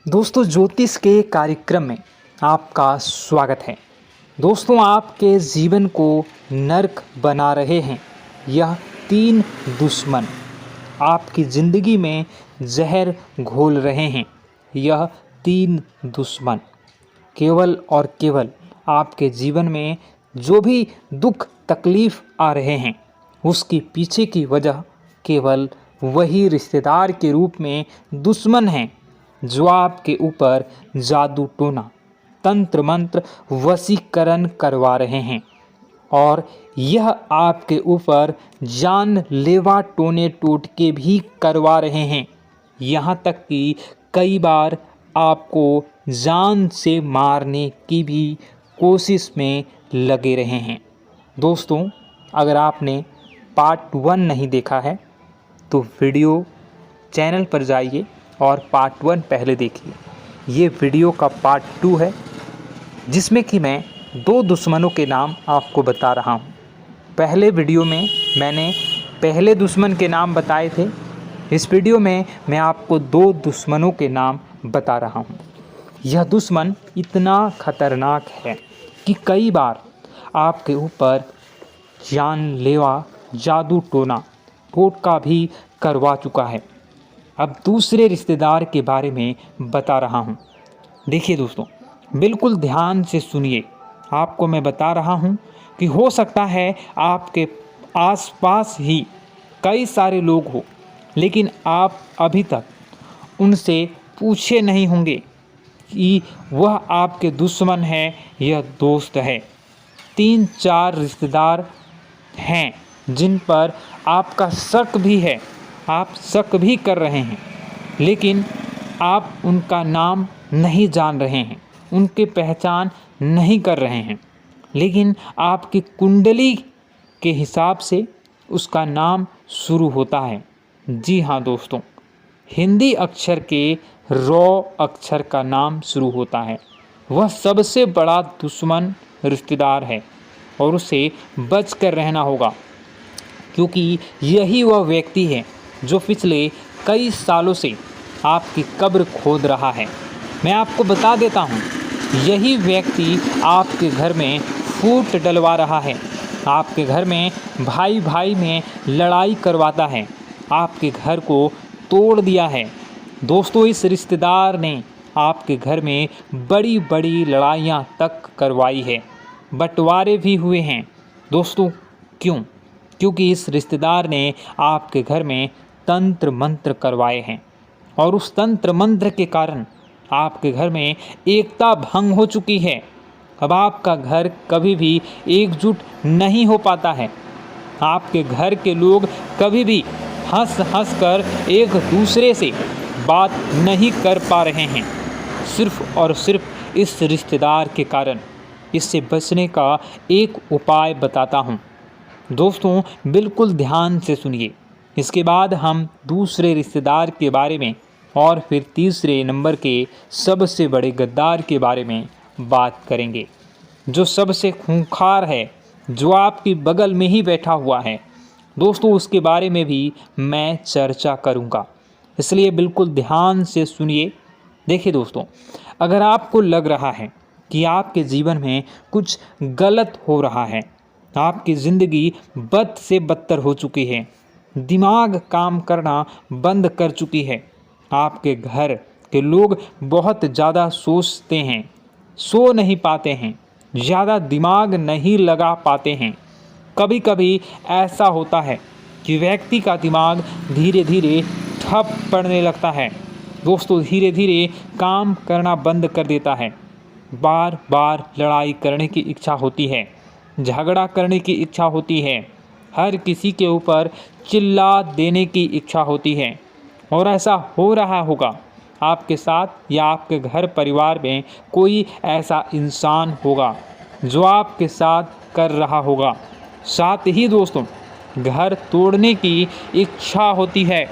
दोस्तों, ज्योतिष के कार्यक्रम में आपका स्वागत है। दोस्तों, आपके जीवन को नर्क बना रहे हैं यह 3 दुश्मन। आपकी ज़िंदगी में जहर घोल रहे हैं यह 3 दुश्मन। केवल और केवल आपके जीवन में जो भी दुख तकलीफ़ आ रहे हैं उसके पीछे की वजह केवल वही रिश्तेदार के रूप में दुश्मन हैं जो आपके ऊपर जादू टोना, तंत्र मंत्र, वशीकरण करवा रहे हैं और यह आपके ऊपर जानलेवा टोने टोटके भी करवा रहे हैं। यहाँ तक कि कई बार आपको जान से मारने की भी कोशिश में लगे रहे हैं। दोस्तों, अगर आपने पार्ट 1 नहीं देखा है तो वीडियो चैनल पर जाइए और पार्ट 1 पहले देखिए। ये वीडियो का पार्ट 2 है जिसमें कि मैं 2 दुश्मनों के नाम आपको बता रहा हूँ। पहले वीडियो में मैंने पहले दुश्मन के नाम बताए थे। इस वीडियो में मैं आपको 2 दुश्मनों के नाम बता रहा हूँ। यह दुश्मन इतना खतरनाक है कि कई बार आपके ऊपर जानलेवा जादू टोना टोटका भी करवा चुका है। अब दूसरे रिश्तेदार के बारे में बता रहा हूँ। देखिए दोस्तों, बिल्कुल ध्यान से सुनिए। आपको मैं बता रहा हूँ कि हो सकता है आपके आसपास ही कई सारे लोग हो, लेकिन आप अभी तक उनसे पूछे नहीं होंगे कि वह आपके दुश्मन है या दोस्त है। 3-4 रिश्तेदार हैं जिन पर आपका शक भी है, आप शक भी कर रहे हैं, लेकिन आप उनका नाम नहीं जान रहे हैं, उनकी पहचान नहीं कर रहे हैं, लेकिन आपकी कुंडली के हिसाब से उसका नाम शुरू होता है। जी हाँ दोस्तों, हिंदी अक्षर के रॉ अक्षर का नाम शुरू होता है। वह सबसे बड़ा दुश्मन रिश्तेदार है और उसे बच कर रहना होगा, क्योंकि यही वह व्यक्ति है जो पिछले कई सालों से आपकी कब्र खोद रहा है। मैं आपको बता देता हूँ, यही व्यक्ति आपके घर में फूट डलवा रहा है, आपके घर में भाई भाई में लड़ाई करवाता है, आपके घर को तोड़ दिया है। दोस्तों, इस रिश्तेदार ने आपके घर में बड़ी बड़ी लड़ाइयाँ तक करवाई है, बंटवारे भी हुए हैं। दोस्तों, क्यों? क्योंकि इस रिश्तेदार ने आपके घर में तंत्र मंत्र करवाए हैं और उस तंत्र मंत्र के कारण आपके घर में एकता भंग हो चुकी है। अब आपका घर कभी भी एकजुट नहीं हो पाता है। आपके घर के लोग कभी भी हंस हंस कर एक दूसरे से बात नहीं कर पा रहे हैं, सिर्फ और सिर्फ इस रिश्तेदार के कारण। इससे बचने का एक उपाय बताता हूँ। दोस्तों, बिल्कुल ध्यान से सुनिए। इसके बाद हम दूसरे रिश्तेदार के बारे में और फिर तीसरे नंबर के सबसे बड़े गद्दार के बारे में बात करेंगे, जो सबसे खूंखार है, जो आपकी बगल में ही बैठा हुआ है। दोस्तों, उसके बारे में भी मैं चर्चा करूंगा, इसलिए बिल्कुल ध्यान से सुनिए। देखिए दोस्तों, अगर आपको लग रहा है कि आपके जीवन में कुछ गलत हो रहा है, आपकी ज़िंदगी बद से बदतर हो चुकी है, दिमाग काम करना बंद कर चुकी है, आपके घर के लोग बहुत ज़्यादा सोचते हैं, सो नहीं पाते हैं, ज़्यादा दिमाग नहीं लगा पाते हैं। कभी कभी ऐसा होता है कि व्यक्ति का दिमाग धीरे धीरे ठप पड़ने लगता है। दोस्तों, धीरे धीरे काम करना बंद कर देता है। बार बार लड़ाई करने की इच्छा होती है, झगड़ा करने की इच्छा होती है, हर किसी के ऊपर चिल्ला देने की इच्छा होती है। और ऐसा हो रहा होगा आपके साथ, या आपके घर परिवार में कोई ऐसा इंसान होगा जो आपके साथ कर रहा होगा। साथ ही दोस्तों, घर तोड़ने की इच्छा होती है।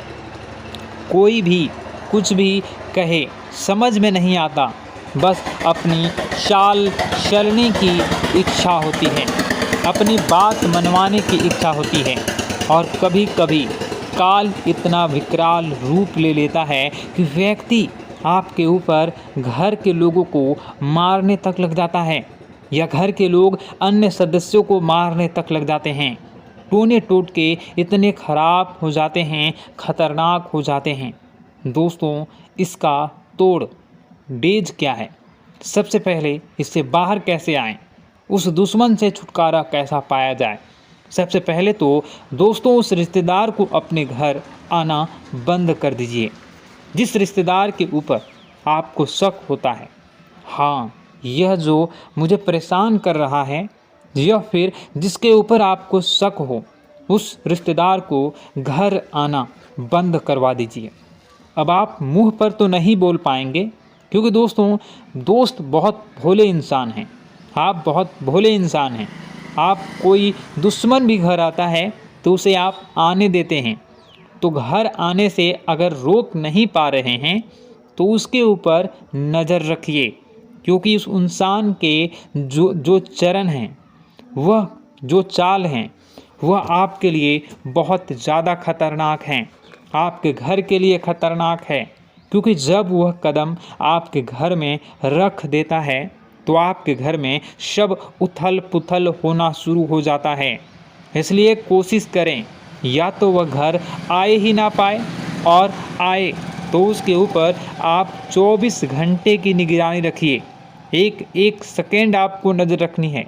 कोई भी कुछ भी कहे समझ में नहीं आता, बस अपनी चाल चलने की इच्छा होती है, अपनी बात मनवाने की इच्छा होती है। और कभी कभी काल इतना विकराल रूप ले लेता है कि व्यक्ति आपके ऊपर घर के लोगों को मारने तक लग जाता है, या घर के लोग अन्य सदस्यों को मारने तक लग जाते हैं। टोने टोटके इतने खराब हो जाते हैं, खतरनाक हो जाते हैं। दोस्तों, इसका तोड़ डेज क्या है? सबसे पहले इससे बाहर कैसे आएं? उस दुश्मन से छुटकारा कैसा पाया जाए? सबसे पहले तो दोस्तों, उस रिश्तेदार को अपने घर आना बंद कर दीजिए जिस रिश्तेदार के ऊपर आपको शक होता है। हाँ, यह जो मुझे परेशान कर रहा है, या फिर जिसके ऊपर आपको शक हो, उस रिश्तेदार को घर आना बंद करवा दीजिए। अब आप मुंह पर तो नहीं बोल पाएंगे, क्योंकि दोस्तों, दोस्त बहुत भोले इंसान हैं। आप बहुत भोले इंसान हैं। आप कोई दुश्मन भी घर आता है तो उसे आप आने देते हैं। तो घर आने से अगर रोक नहीं पा रहे हैं तो उसके ऊपर नज़र रखिए, क्योंकि उस इंसान के जो चरण हैं, वह जो चाल हैं, वह आपके लिए बहुत ज़्यादा खतरनाक हैं। आपके घर के लिए खतरनाक है, क्योंकि जब वह कदम आपके घर में रख देता है तो आपके घर में सब उथल पुथल होना शुरू हो जाता है। इसलिए कोशिश करें, या तो वह घर आए ही ना पाए, और आए तो उसके ऊपर आप 24 घंटे की निगरानी रखिए। एक एक सेकेंड आपको नज़र रखनी है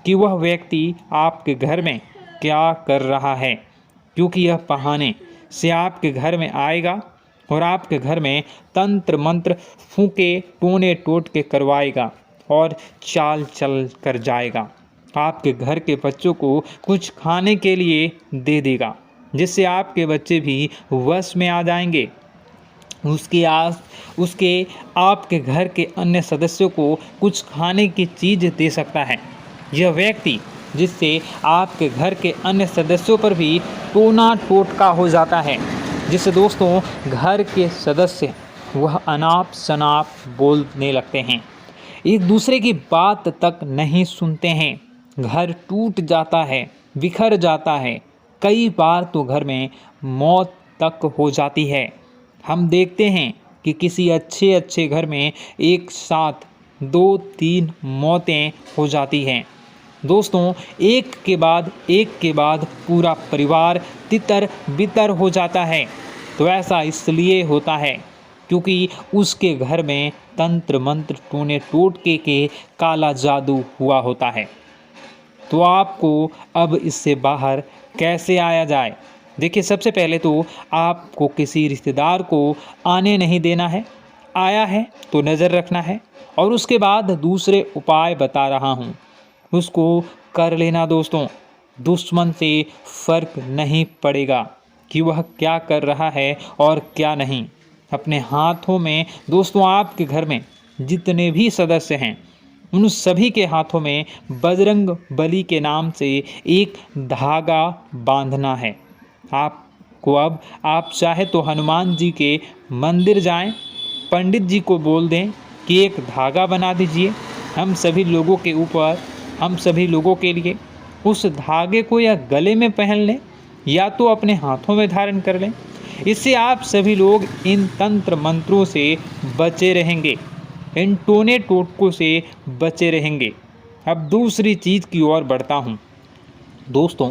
कि वह व्यक्ति आपके घर में क्या कर रहा है, क्योंकि यह बहाने से आपके घर में आएगा और आपके घर में तंत्र मंत्र फूके टोने टोटके करवाएगा और चाल चल कर जाएगा। आपके घर के बच्चों को कुछ खाने के लिए दे देगा, जिससे आपके बच्चे भी वश में आ जाएंगे। उसके आपके घर के अन्य सदस्यों को कुछ खाने की चीज़ दे सकता है। यह व्यक्ति जिससे आपके घर के अन्य सदस्यों पर भी टोना टोटका हो जाता है, जिससे दोस्तों घर के सदस्य वह अनाप शनाप बोलने लगते हैं, एक दूसरे की बात तक नहीं सुनते हैं, घर टूट जाता है, बिखर जाता है, कई बार तो घर में मौत तक हो जाती है। हम देखते हैं कि किसी अच्छे घर में एक साथ 2-3 मौतें हो जाती हैं। दोस्तों, एक के बाद पूरा परिवार तितर बितर हो जाता है। तो ऐसा इसलिए होता है क्योंकि उसके घर में तंत्र मंत्र टोने टोटके के काला जादू हुआ होता है। तो आपको अब इससे बाहर कैसे आया जाए? देखिए, सबसे पहले तो आपको किसी रिश्तेदार को आने नहीं देना है। आया है तो नज़र रखना है, और उसके बाद दूसरे उपाय बता रहा हूँ, उसको कर लेना। दोस्तों, दुश्मन से फ़र्क नहीं पड़ेगा कि वह क्या कर रहा है और क्या नहीं। अपने हाथों में दोस्तों, आपके घर में जितने भी सदस्य हैं, उन सभी के हाथों में बजरंग बली के नाम से एक धागा बांधना है। आपको अब आप चाहे तो हनुमान जी के मंदिर जाएं, पंडित जी को बोल दें कि एक धागा बना दीजिए हम सभी लोगों के ऊपर, हम सभी लोगों के लिए। उस धागे को या गले में पहन लें या तो अपने हाथों में धारण कर लें। इससे आप सभी लोग इन तंत्र मंत्रों से बचे रहेंगे, इन टोने टोटकों से बचे रहेंगे। अब दूसरी चीज़ की ओर बढ़ता हूँ। दोस्तों,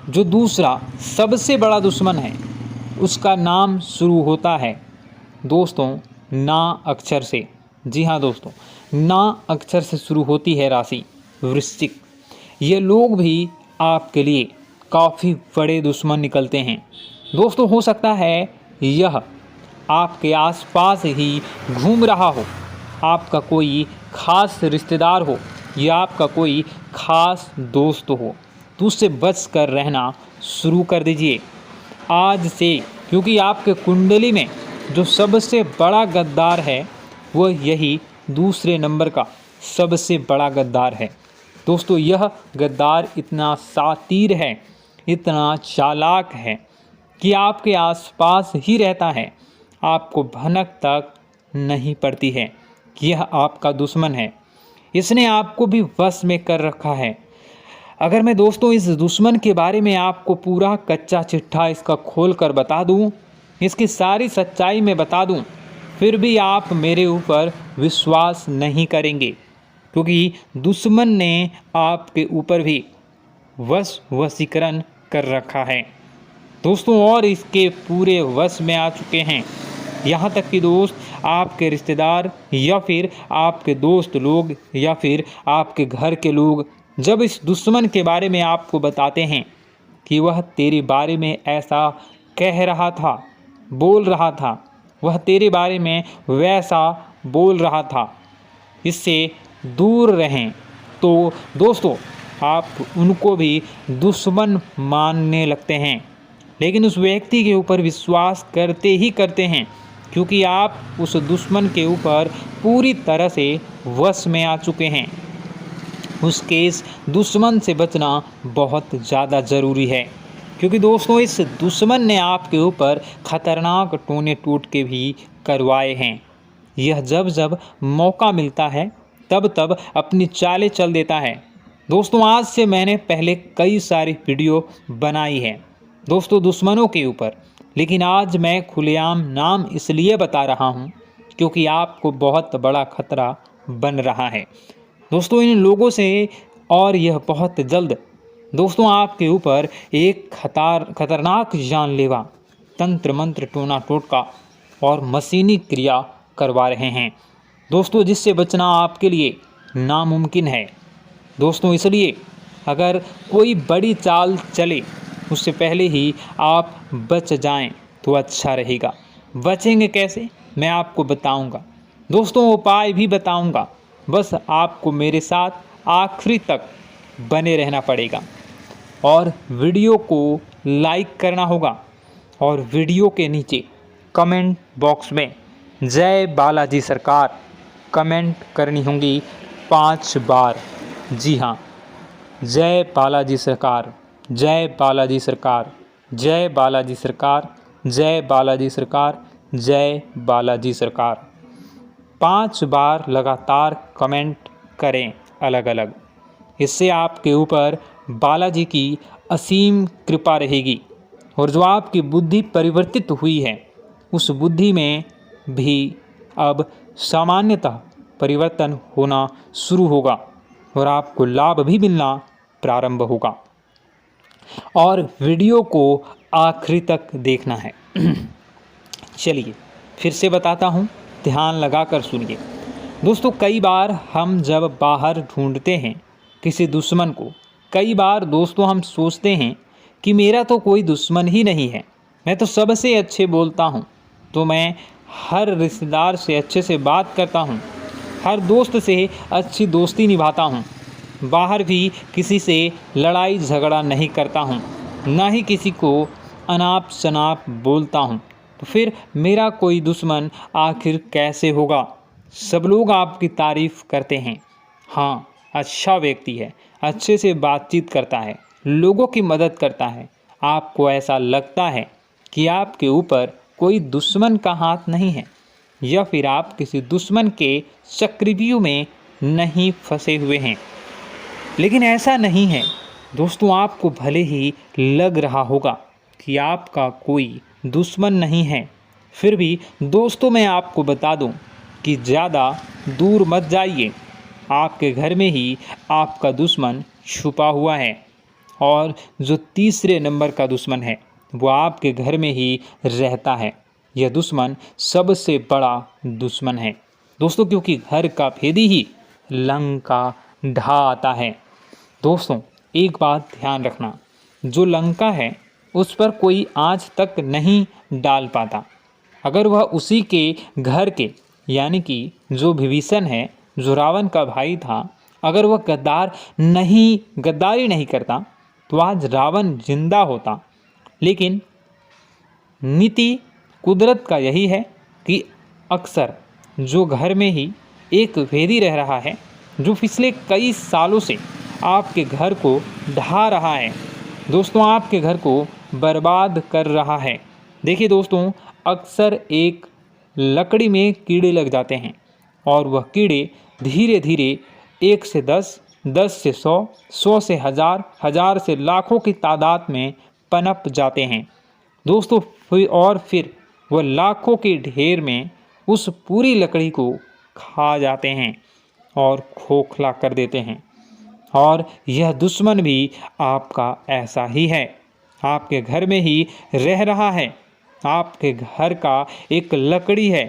जो दूसरा सबसे बड़ा दुश्मन है, उसका नाम शुरू होता है दोस्तों ना अक्षर से। जी हाँ दोस्तों, ना अक्षर से शुरू होती है राशि वृश्चिक। ये लोग भी आपके लिए काफ़ी बड़े दुश्मन निकलते हैं। दोस्तों, हो सकता है यह आपके आसपास ही घूम रहा हो, आपका कोई खास रिश्तेदार हो या आपका कोई खास दोस्त हो, तो उससे बच कर रहना शुरू कर दीजिए आज से, क्योंकि आपके कुंडली में जो सबसे बड़ा गद्दार है वह यही दूसरे नंबर का सबसे बड़ा गद्दार है। दोस्तों, यह गद्दार इतना शातिर है, इतना चालाक है कि आपके आसपास ही रहता है, आपको भनक तक नहीं पड़ती है कि यह आपका दुश्मन है। इसने आपको भी वश में कर रखा है। अगर मैं दोस्तों इस दुश्मन के बारे में आपको पूरा कच्चा चिट्ठा इसका खोल कर बता दूं, इसकी सारी सच्चाई में बता दूं, फिर भी आप मेरे ऊपर विश्वास नहीं करेंगे, क्योंकि दुश्मन ने आपके ऊपर भी वशीकरण कर रखा है दोस्तों, और इसके पूरे वश में आ चुके हैं। यहाँ तक कि दोस्त, आपके रिश्तेदार या फिर आपके दोस्त लोग या फिर आपके घर के लोग जब इस दुश्मन के बारे में आपको बताते हैं कि वह तेरे बारे में ऐसा कह रहा था, बोल रहा था, वह तेरे बारे में वैसा बोल रहा था, इससे दूर रहें, तो दोस्तों आप उनको भी दुश्मन मानने लगते हैं, लेकिन उस व्यक्ति के ऊपर विश्वास करते ही करते हैं, क्योंकि आप उस दुश्मन के ऊपर पूरी तरह से वश में आ चुके हैं। उसके इस दुश्मन से बचना बहुत ज़्यादा ज़रूरी है, क्योंकि दोस्तों इस दुश्मन ने आपके ऊपर खतरनाक टोने टोटके भी करवाए हैं। यह जब जब मौका मिलता है तब तब अपनी चालें चल देता है। दोस्तों आज से मैंने पहले कई सारी वीडियो बनाई है दोस्तों दुश्मनों के ऊपर, लेकिन आज मैं खुलेआम नाम इसलिए बता रहा हूँ क्योंकि आपको बहुत बड़ा खतरा बन रहा है दोस्तों इन लोगों से, और यह बहुत जल्द दोस्तों आपके ऊपर एक खतरनाक जानलेवा तंत्र मंत्र टोना टोटका और मशीनी क्रिया करवा रहे हैं दोस्तों, जिससे बचना आपके लिए नामुमकिन है दोस्तों। इसलिए अगर कोई बड़ी चाल चले उससे पहले ही आप बच जाएं तो अच्छा रहेगा। बचेंगे कैसे मैं आपको बताऊंगा दोस्तों, उपाय भी बताऊंगा, बस आपको मेरे साथ आखिरी तक बने रहना पड़ेगा और वीडियो को लाइक करना होगा और वीडियो के नीचे कमेंट बॉक्स में जय बालाजी सरकार कमेंट करनी होंगी 5 बार। जी हाँ, जय बालाजी सरकार, जय बालाजी सरकार, जय बालाजी सरकार, जय बालाजी सरकार, जय बालाजी सरकार 5 बार लगातार कमेंट करें अलग अलग। इससे आपके ऊपर बालाजी की असीम कृपा रहेगी और जो आपकी बुद्धि परिवर्तित हुई है उस बुद्धि में भी अब सामान्यतः परिवर्तन होना शुरू होगा और आपको लाभ भी मिलना प्रारंभ होगा। और वीडियो को आखिरी तक देखना है। चलिए फिर से बताता हूँ, ध्यान लगाकर सुनिए दोस्तों। कई बार हम जब बाहर ढूंढते हैं किसी दुश्मन को, कई बार दोस्तों हम सोचते हैं कि मेरा तो कोई दुश्मन ही नहीं है, मैं तो सबसे अच्छे बोलता हूँ, तो मैं हर रिश्तेदार से अच्छे से बात करता हूँ, हर दोस्त से अच्छी दोस्ती निभाता हूँ, बाहर भी किसी से लड़ाई झगड़ा नहीं करता हूँ, ना ही किसी को अनाप शनाप बोलता हूँ, तो फिर मेरा कोई दुश्मन आखिर कैसे होगा। सब लोग आपकी तारीफ़ करते हैं, हाँ अच्छा व्यक्ति है, अच्छे से बातचीत करता है, लोगों की मदद करता है। आपको ऐसा लगता है कि आपके ऊपर कोई दुश्मन का हाथ नहीं है या फिर आप किसी दुश्मन के चक्रव्यूह में नहीं फंसे हुए हैं, लेकिन ऐसा नहीं है दोस्तों। आपको भले ही लग रहा होगा कि आपका कोई दुश्मन नहीं है, फिर भी दोस्तों मैं आपको बता दूं कि ज़्यादा दूर मत जाइए। आपके घर में ही आपका दुश्मन छुपा हुआ है और जो तीसरे नंबर का दुश्मन है वो आपके घर में ही रहता है। यह दुश्मन सबसे बड़ा दुश्मन है दोस्तों, क्योंकि घर का भेदी ही लंका ढा आता है। दोस्तों एक बात ध्यान रखना, जो लंका है उस पर कोई आँच तक नहीं डाल पाता। अगर वह उसी के घर के यानी कि जो विभीषण है, जो रावण का भाई था, अगर वह गद्दारी नहीं करता तो आज रावण जिंदा होता। लेकिन नीति कुदरत का यही है कि अक्सर जो घर में ही एक भेदी रह रहा है, जो पिछले कई सालों से आपके घर को ढा रहा है दोस्तों, आपके घर को बर्बाद कर रहा है। देखिए दोस्तों, अक्सर एक लकड़ी में कीड़े लग जाते हैं और वह कीड़े धीरे धीरे 1 से 10, 10 से 100, 100 से 1000, 1000 से लाखों की तादाद में पनप जाते हैं दोस्तों। और फिर वह लाखों के ढेर में उस पूरी लकड़ी को खा जाते हैं और खोखला कर देते हैं। और यह दुश्मन भी आपका ऐसा ही है, आपके घर में ही रह रहा है, आपके घर का एक लकड़ी है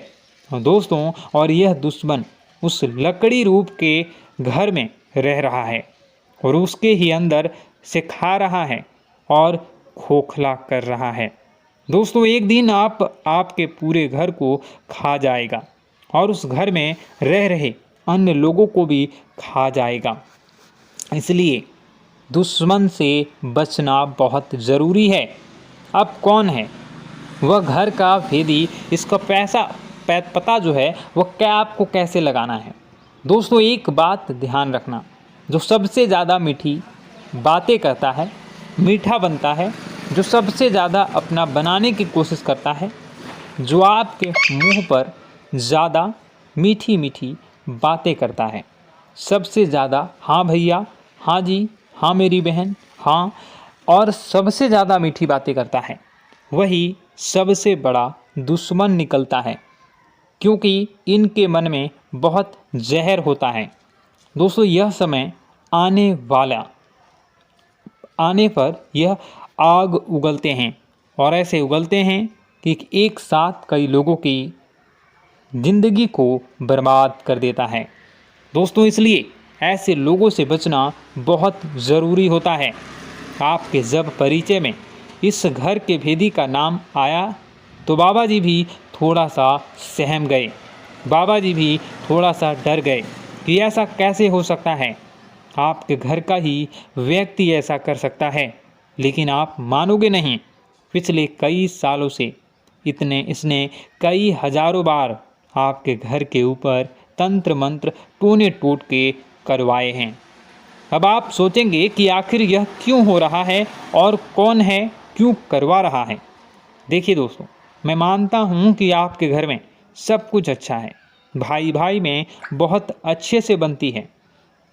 दोस्तों। और यह दुश्मन उस लकड़ी रूप के घर में रह रहा है और उसके ही अंदर से खा रहा है और खोखला कर रहा है। दोस्तों, एक दिन आपके पूरे घर को खा जाएगा और उस घर में रह रहे अन्य लोगों को भी खा जाएगा। इसलिए दुश्मन से बचना बहुत ज़रूरी है। अब कौन है वह घर का भेदी, इसका पता जो है वह क्या आपको कैसे लगाना है। दोस्तों, एक बात ध्यान रखना, जो सबसे ज़्यादा मीठी बातें करता है, मीठा बनता है, जो सबसे ज़्यादा अपना बनाने की कोशिश करता है, जो आपके मुंह पर ज़्यादा मीठी मीठी बातें करता है, सबसे ज़्यादा हाँ भैया, हाँ जी, हाँ मेरी बहन, हाँ, और सबसे ज़्यादा मीठी बातें करता है, वही सबसे बड़ा दुश्मन निकलता है, क्योंकि इनके मन में बहुत जहर होता है। दोस्तों, यह समय आने पर यह आग उगलते हैं और ऐसे उगलते हैं कि एक साथ कई लोगों की जिंदगी को बर्बाद कर देता है। दोस्तों, इसलिए ऐसे लोगों से बचना बहुत ज़रूरी होता है। आपके जब परिचय में इस घर के भेदी का नाम आया तो बाबा जी भी थोड़ा सा सहम गए, बाबा जी भी थोड़ा सा डर गए कि ऐसा कैसे हो सकता है, आपके घर का ही व्यक्ति ऐसा कर सकता है। लेकिन आप मानोगे नहीं, पिछले कई सालों से इसने कई हजारों बार आपके घर के ऊपर तंत्र मंत्र टोने टोट के करवाए हैं। अब आप सोचेंगे कि आखिर यह क्यों हो रहा है और कौन है, क्यों करवा रहा है। देखिए दोस्तों, मैं मानता हूँ कि आपके घर में सब कुछ अच्छा है, भाई भाई में बहुत अच्छे से बनती है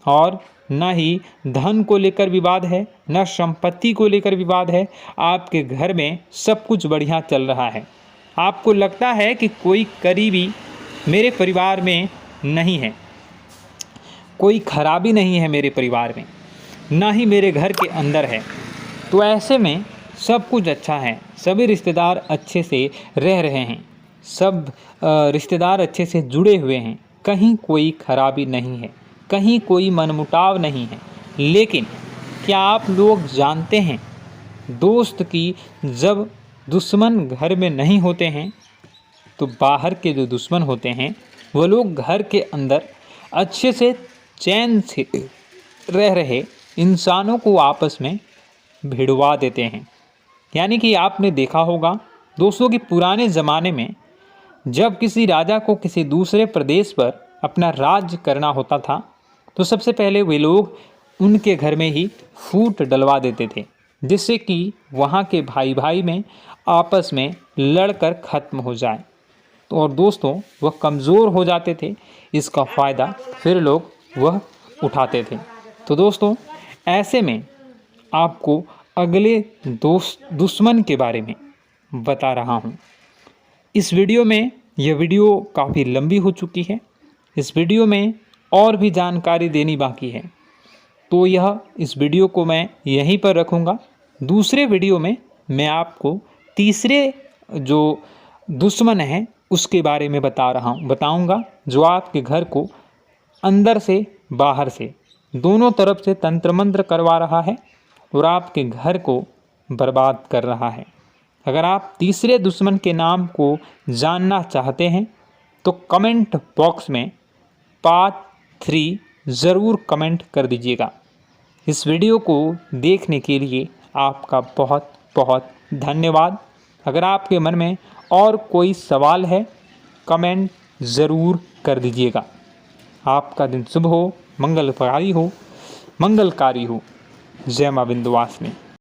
और न ही धन को लेकर विवाद है, न संपत्ति को लेकर विवाद है। आपके घर में सब कुछ बढ़िया चल रहा है। आपको लगता है कि कोई करीबी मेरे परिवार में नहीं है, कोई खराबी नहीं है मेरे परिवार में, ना ही मेरे घर के अंदर है। तो ऐसे में सब कुछ अच्छा है, सभी रिश्तेदार अच्छे से रह रहे हैं, सब रिश्तेदार अच्छे से जुड़े हुए हैं, कहीं कोई खराबी नहीं है, कहीं कोई मनमुटाव नहीं है। लेकिन क्या आप लोग जानते हैं दोस्त कि जब दुश्मन घर में नहीं होते हैं तो बाहर के जो दुश्मन होते हैं वो लोग घर के अंदर अच्छे से चैन से रह रहे इंसानों को आपस में भिड़वा देते हैं। यानी कि आपने देखा होगा दोस्तों कि पुराने ज़माने में जब किसी राजा को किसी दूसरे प्रदेश पर अपना राज्य करना होता था तो सबसे पहले वे लोग उनके घर में ही फूट डलवा देते थे, जिससे कि वहाँ के भाई भाई में आपस में लड़कर ख़त्म हो जाए। तो और दोस्तों वह कमज़ोर हो जाते थे, इसका फ़ायदा फिर लोग वह उठाते थे। तो दोस्तों ऐसे में आपको अगले दुश्मन के बारे में बता रहा हूँ। इस वीडियो में यह वीडियो काफ़ी लंबी हो चुकी है, इस वीडियो में और भी जानकारी देनी बाकी है, तो इस वीडियो को मैं यहीं पर रखूँगा। दूसरे वीडियो में मैं आपको तीसरे जो दुश्मन है उसके बारे में बताऊँगा, जो आपके घर को अंदर से बाहर से दोनों तरफ से तंत्र मंत्र करवा रहा है और आपके घर को बर्बाद कर रहा है। अगर आप तीसरे दुश्मन के नाम को जानना चाहते हैं तो कमेंट बॉक्स में पार्ट 3 ज़रूर कमेंट कर दीजिएगा। इस वीडियो को देखने के लिए आपका बहुत बहुत धन्यवाद। अगर आपके मन में और कोई सवाल है कमेंट ज़रूर कर दीजिएगा। आपका दिन शुभ हो, मंगलकारी हो। जय मां विंध्यवासिनी।